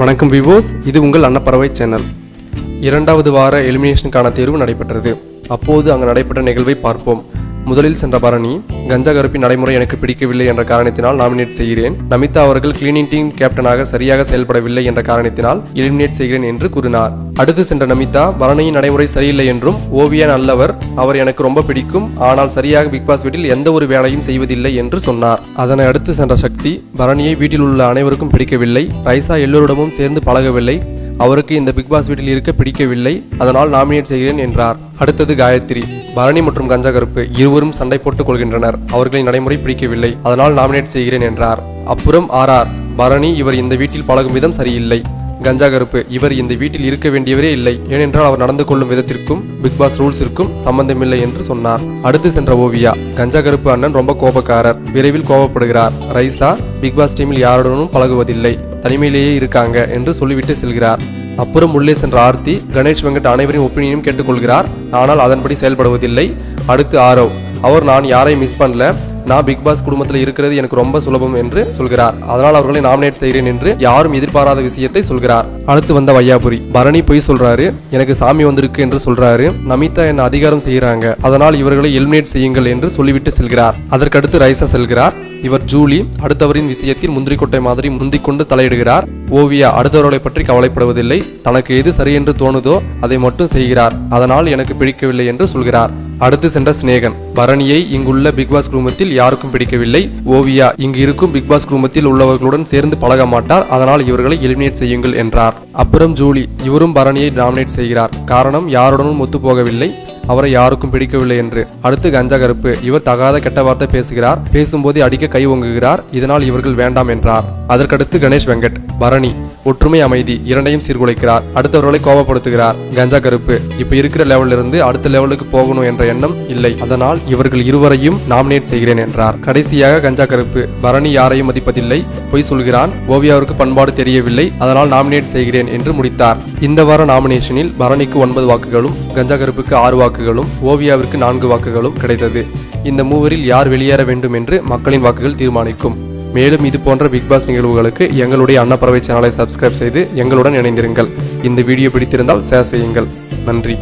வணக்கம் விவோஸ், இது உங்கள் அன்னப்பறவை சேனல். இரண்டாவது வார எலிமினேஷனுக்கான தேர்வு நடைபெற்றது. அப்போது அங்கு நடைபெற்ற நிகழ்வை பார்ப்போம். முதலில் சென்ற பரணி, கஞ்சா கருப்பின் நடைமுறை எனக்கு பிடிக்கவில்லை என்ற காரணத்தினால் நாமினேட் செய்கிறேன். நமிதா அவர்கள் கிளீனிங் டீம் கேப்டனாக சரியாக செயல்படவில்லை என்ற காரணத்தினால் எலிமினேட் செய்கிறேன் என்று கூறினார். அடுத்து சென்ற நமிதா, பரணியின் நடைமுறை சரியில்லை என்றும் ஓவியா நல்லவர், அவர் எனக்கு ரொம்ப பிடிக்கும், ஆனால் சரியாக பிக் பாஸ் வீட்டில் எந்த ஒரு வேலையும் செய்வதில்லை என்று சொன்னார். அதனை அடுத்து சென்ற சக்தி, பரணியை வீட்டில் உள்ள அனைவருக்கும் பிடிக்கவில்லை, ரைசா எல்லோரிடமும் சேர்ந்து பழகவில்லை, அவருக்கு இந்த பிக் பாஸ் வீட்டில் இருக்க பிடிக்கவில்லை, அதனால் நாமினேட் செய்கிறேன் என்றார். அடுத்தது காயத்ரி, பரணி மற்றும் கஞ்சா கருப்பு இருவரும் சண்டை போட்டுக் கொள்கின்றனர், அவர்களின் நடைமுறை பிடிக்கவில்லை, அதனால் நாமினேட் செய்கிறேன் என்றார். அப்புறம் ஆர், பரணி இவர் இந்த வீட்டில் பழகும் விதம் சரியில்லை, கஞ்சா கருப்பு இவர் இந்த வீட்டில் இருக்க வேண்டியவரே இல்லை, ஏனென்றால் அவர் நடந்து கொள்ளும் விதத்திற்கும் பிக் பாஸ் ரூல்ஸிற்கும் சம்பந்தமில்லை என்று சொன்னார். அடுத்து சென்ற ஓவியா, கஞ்சா கருப்பு அண்ணன் ரொம்ப கோபக்காரர், விரைவில் கோபப்படுகிறார், ரைசா பிக் பாஸ் டீமில் யாருடனும் பழகுவதில்லை, தனிமையிலேயே இருக்காங்க என்று சொல்லிவிட்டு செல்கிறார். அப்புறம் உள்ளே சென்ற ஆர்த்தி, கணேஷ் வெங்கட் அனைவரின் ஒப்பீனியனும் கேட்டுக்கொள்கிறார், ஆனால் அதன்படி செயல்படுவதில்லை. அடுத்து ஆரவ், அவர் நான் யாரையும் மிஸ் பண்ணல, நான் பிக் பாஸ் குடும்பத்தில் இருக்கிறது எனக்கு ரொம்ப சுலபம் என்று சொல்கிறார், அதனால் அவர்களை நாமினேட் செய்கிறேன் என்று யாரும் எதிர்பாராத விஷயத்தை சொல்கிறார். அடுத்து வந்த வையாபுரி, பரணி பொய் சொல்றாரு, எனக்கு சாமி வந்திருக்கு என்று சொல்றாரு, நமிதா என்ன அதிகாரம் செய்யறாங்க, அதனால் இவர்களை எலிமினேட் செய்யுங்கள் என்று சொல்லிவிட்டு செல்கிறார். அதற்கடுத்து ரைசா செல்கிறார். இவர் ஜூலி, அடுத்தவரின் விஷயத்தில் முந்திரி கொட்டை மாதிரி முந்திக்கொண்டு தலையிடுகிறார். ஓவியா அடுத்தவர்களை பற்றி கவலைப்படுவதில்லை, தனக்கு எது சரி என்று தோணுதோ அதை மட்டும் செய்கிறார், அதனால் எனக்கு பிடிக்கவில்லை என்று சொல்கிறார். அடுத்து சென்ற சினேகன், பரணியை இங்குள்ள பிக் பாஸ் குடும்பத்தில் யாருக்கும் பிடிக்கவில்லை, ஓவியா இங்கு இருக்கும் பிக் பாஸ் குடும்பத்தில் உள்ளவர்களுடன் சேர்ந்து பழக மாட்டார், அதனால் இவர்களை எலிமினேட் செய்யுங்கள் என்றார். அப்புறம் ஜூலி, இவரும் பரணியை நாமினேட் செய்கிறார், காரணம் யாருடனும் ஒத்து போகவில்லை, அவரை யாருக்கும் பிடிக்கவில்லை என்று. அடுத்து கஞ்சா கருப்பு, இவர் தகாத கெட்ட வார்த்தை பேசுகிறார், பேசும்போது அடிக்க கை ஓங்குகிறார், இதனால் இவர்கள் வேண்டாம் என்றார். அதற்கடுத்து கணேஷ் வெங்கட், பரணி ஒற்றுமை அமைதி இரண்டையும் சீர்குலைக்கிறார், அடுத்தவர்களை கோபப்படுத்துகிறார், கஞ்சா கருப்பு இப்ப இருக்கிற லெவலில் இருந்து அடுத்த லெவலுக்கு போகணும் என்ற எண்ணம் இல்லை, அதனால் இவர்கள் இருவரையும் நாமினேட் செய்கிறேன் என்றார். கடைசியாக கஞ்சா கருப்பு, பரணி யாரையும் மதிப்பதில்லை, பொய் சொல்கிறான், ஓவியாவிற்கு பண்பாடு தெரியவில்லை, அதனால் நாமினேட் செய்கிறேன் என்று முடித்தார். இந்த வார நாமினேஷனில் பரணிக்கு 9 வாக்குகளும், கஞ்சா கருப்புக்கு 6 வாக்குகளும், ஓவியாவிற்கு 4 வாக்குகளும் கிடைத்தது. இந்த மூவரில் யார் வெளியேற வேண்டும் என்று மக்களின் வாக்குகள் தீர்மானிக்கும். மேலும் இது போன்ற பிக் பாஸ் நிகழ்வுகளுக்கு எங்களுடைய அன்னப்பறவை சேனலை சப்ஸ்கிரைப் செய்து எங்களுடன் இணைந்திருங்கள். இந்த வீடியோ பிடித்திருந்தால் ஷேர் செய்யுங்கள். நன்றி.